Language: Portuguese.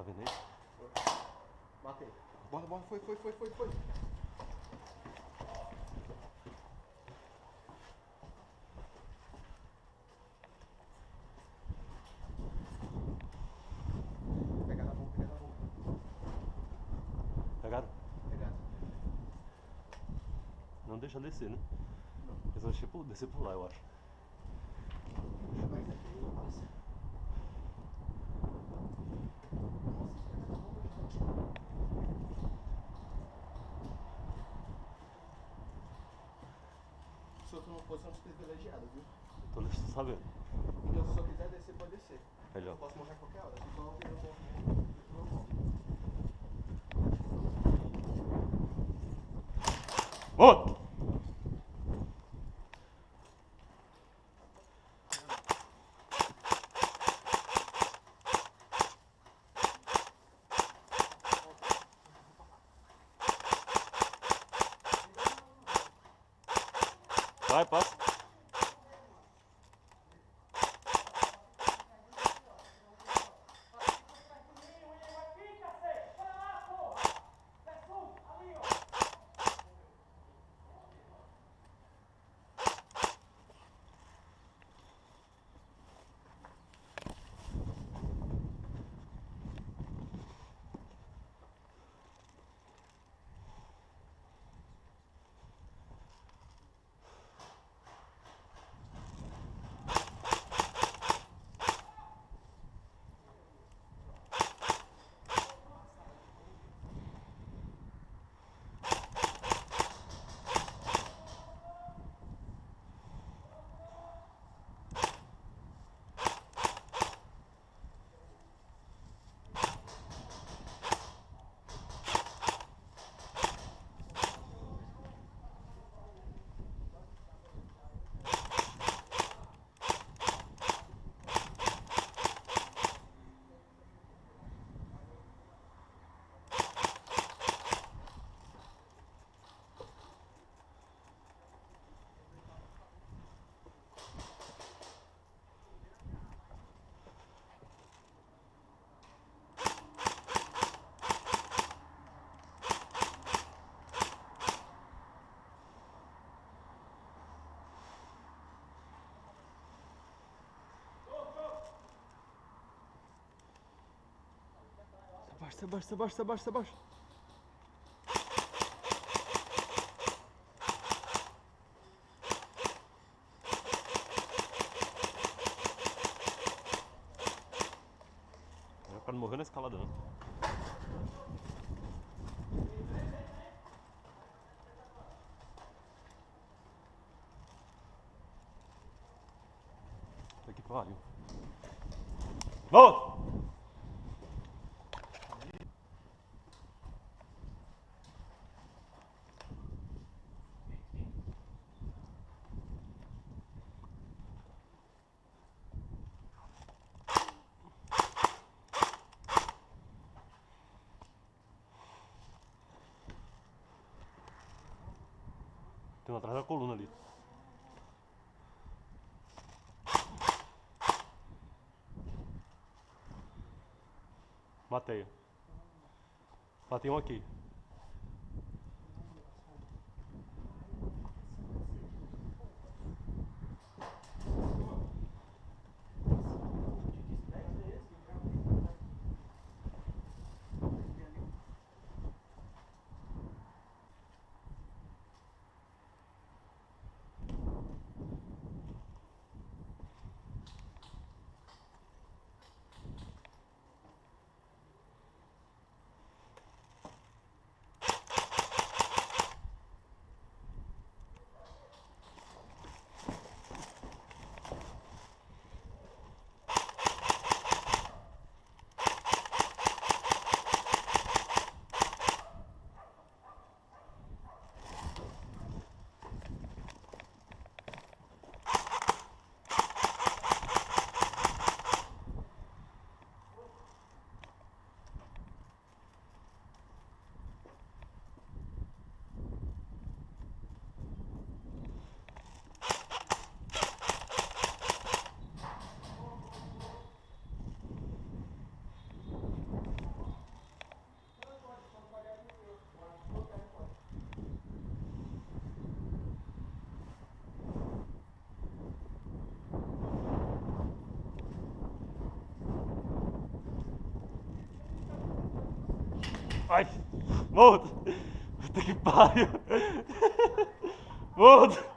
vendo aí? Matei. Bora, bora, foi. Pegar na boca. Pegaram? Pegar. Não deixa descer, né? Não. Eles vão descer por lá, eu acho. Mas aqui passa. Se eu tô numa posição privilegiada, viu? Então deixa tu sabendo. Então, se eu quiser descer, pode descer. Melhor. Eu posso morrer a qualquer hora. Só eu tenho um Volta! Vai, passa. Abaixa. É pra não morrer na escalada, não. Tá que pariu. Volta! Tem um atrás da coluna ali. Matei. Matei um aqui. Ai! Volta! Puta que pariu! Volta!